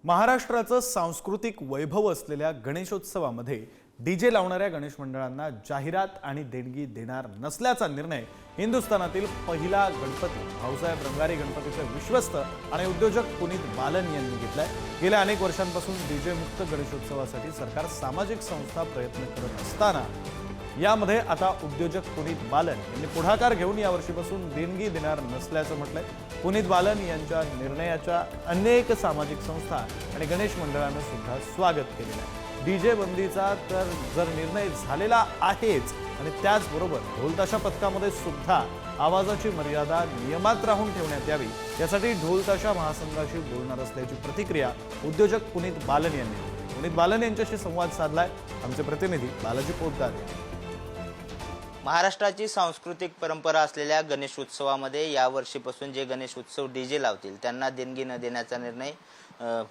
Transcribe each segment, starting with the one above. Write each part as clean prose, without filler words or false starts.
महाराष्ट्राचं सांस्कृतिक वैभव असलेल्या गणेशोत्सवामध्ये डीजे लावणाऱ्या गणेश मंडळांना जाहिरात आणि देणगी देणार नसल्याचा निर्णय हिंदुस्थानातील पहिला गणपती भाऊसाहेब रंगारी गणपतीचे विश्वस्त आणि उद्योजक पुनीत बालन यांनी घेतलाय। गेल्या अनेक वर्षांपासून डीजे मुक्त गणेशोत्सवासाठी सरकार सामाजिक संस्था प्रयत्न करत असताना यामध्ये आता उद्योजक पुनीत बालन यांनी पुढाकार घेऊन यावर्षीपासून देणगी देणार नसल्याचं म्हटलंय। पुनीत बालन यांच्या निर्णयाच्या अनेक सामाजिक संस्था आणि गणेश मंडळांनी सुद्धा स्वागत केलेलं आहे। डीजे बंदीचा तर जर निर्णय झालेला आहेच आणि त्याचबरोबर ढोलताशा पथकामध्ये सुद्धा आवाजाची मर्यादा नियमात राहून ठेवण्यात यावी यासाठी ढोलताशा महासंघाशी बोलणार असल्याची प्रतिक्रिया उद्योजक पुनीत बालन यांनी दिली। पुनीत बालन यांच्याशी संवाद साधलाय आमचे प्रतिनिधी बालाजी पोद्दार यांनी। महाराष्ट्राची सांस्कृतिक परंपरा असलेल्या गणेश उत्सवामध्ये यावर्षीपासून जे गणेश उत्सव डीजे लावतील त्यांना देणगी न देण्याचा निर्णय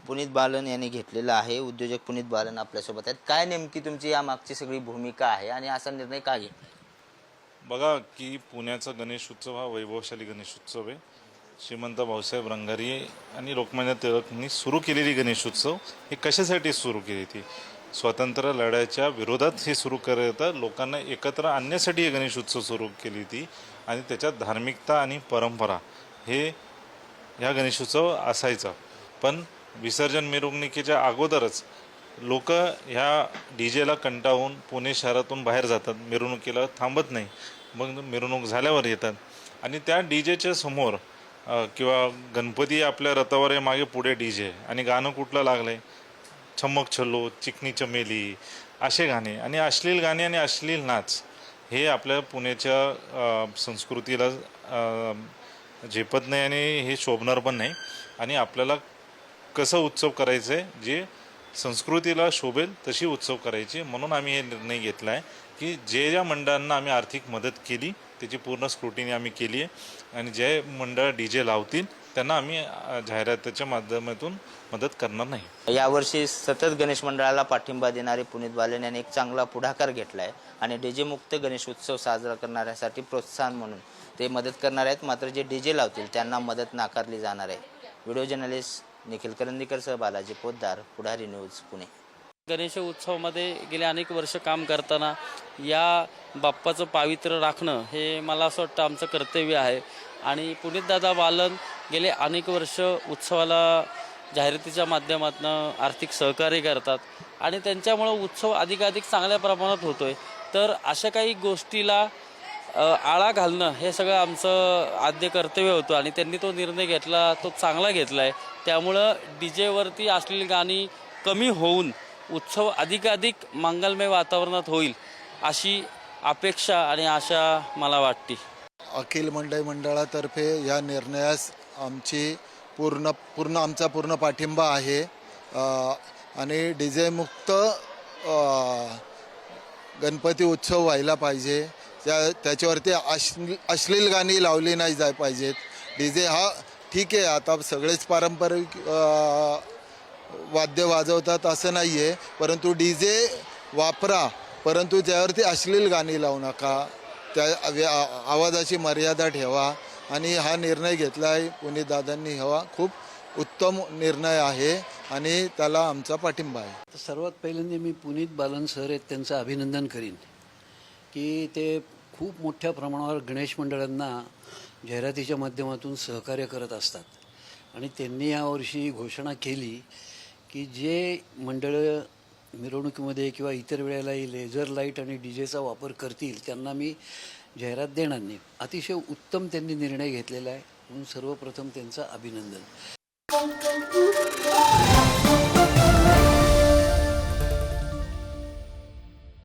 पुनीत बालन यांनी घेतलेला आहे। उद्योजक पुनीत बालन आपल्यासोबत आहेत। काय नेमकी तुमची या मागची सगळी भूमिका आहे आणि असा निर्णय का घेतला? बघा की पुण्याचा गणेश उत्सव हा वैभवशाली गणेश उत्सव आहे। श्रीमंत भाऊसाहेब रंगारी आणि लोकमान्य टिळकांनी सुरू केलेली गणेश उत्सव हे कशासाठी सुरू केली ती? स्वातंत्र्य लढ्याच्या विरोधात हे सुरू करत लोकांना एकत्र आणण्यासाठी हे गणेश उत्सव सुरू केली ती आणि त्याच्यात धार्मिकता आणि परंपरा हे ह्या गणेशोत्सव असायचा। पण विसर्जन मिरवणुकीच्या अगोदरच लोक ह्या डीजेला कंटाळून पुणे शहरातून बाहेर जातात, मिरवणुकीला थांबत नाही, मग मिरवणूक झाल्यावर येतात आणि त्या डीजेच्या समोर किंवा गणपती आपल्या रथावर आहे, मागे पुढे डीजे आणि गाणं कुठलं लागलंय, चमक छल्लो, चिकनी चमेली असे गाणे आणि अश्लील गाणे आणि अश्लील नाच हे आपल्या पुण्याच्या संस्कृतीला झेपत नाही आणि हे शोभणार पण नाही आणि आपल्याला कसं उत्सव करायचं आहे, जे संस्कृतीला शोभेल तशी उत्सव करायची। म्हणून आम्ही हे निर्णय घेतला आहे की ज्या मंडळांना आम्ही आर्थिक मदत केली त्याची पूर्ण स्क्रुटिनी आम्ही केली आहे आणि जे मंडळ डीजे लावतील त्यांना आम्ही जाहिरातीच्या माध्यमातून मदत करणार नाही। यावर्षी सतत गणेश मंडळाला पाठिंबा देणारे पुनीत बालन यांनी एक चांगला पुढाकार घेतला आहे आणि डीजे मुक्त गणेश उत्सव साजरा करणाऱ्यासाठी प्रोत्साहन म्हणून ते मदत करणार आहेत। मात्र जे डीजे लावतील त्यांना मदत नाकारली जाणार आहे। व्हिडिओ जर्नलिस्ट निखिल करंदीकरसह बालाजी पोद्दार, पुढारी न्यूज, पुणे। गणेश उत्सवामध्ये गेले अनेक वर्ष काम करताना या बाप्पाचं पावित्र्य राखणं हे मला असं वाटतं आमचं कर्तव्य आहे आणि पुनीतदादा बालन गेले अनेक वर्ष उत्सवाला जाहिरातीच्या माध्यमातून आर्थिक सहकार्य करतात आणि त्यांच्यामुळं उत्सव अधिकाधिक चांगल्या प्रमाणात होतोय। तर अशा काही गोष्टीला आळा घालणं हे सगळं आमचं आद्य कर्तव्य होतं आणि त्यांनी तो निर्णय घेतला, तो चांगला घेतला आहे। त्यामुळं डीजेवरती असलेली गाणी कमी होऊन उत्सव अधिकाधिक मंगलमय वातावरणात होईल अशी अपेक्षा आणि आशा मला वाटते। अखिल मंडई मंडळातर्फे या निर्णयास आमची आमचा पूर्ण पाठिंबा आहे आणि डीजे मुक्त गणपती उत्सव व्हायला पाहिजे। त्याच्यावरती अश्लील गाणी लावली नाही जाय पाहिजेत। डीजे हा ठीक आहे, आता सगळेच पारंपरिक वाद्य वाजवतात असं नाही आहे, परंतु डीजे वापरा, परंतु त्यावरती अश्लील गाणी लावू नका, त्या आवाजाची मर्यादा ठेवा आणि हा निर्णय घेतला आहे पुनीत दादांनी। हवा खूप उत्तम निर्णय आहे आणि त्याला आमचा पाठिंबा आहे। सर्वात पहिल्यांदा मी पुनीत बालन सर आहेत त्यांचं अभिनंदन करीन की ते खूप मोठ्या प्रमाणावर गणेश मंडळांना जाहिरातीच्या माध्यमातून सहकार्य करत असतात आणि त्यांनी यावर्षी घोषणा केली की जे मंडळं मिरवणुकीमध्ये किंवा इतर वेळेलाही लेझर लाईट आणि डीजेचा वापर करतील त्यांना मी जाहिरात देणार नाही। अतिशय उत्तम त्यांनी निर्णय घेतलेला आहे, म्हणून सर्वप्रथम त्यांचं अभिनंदन।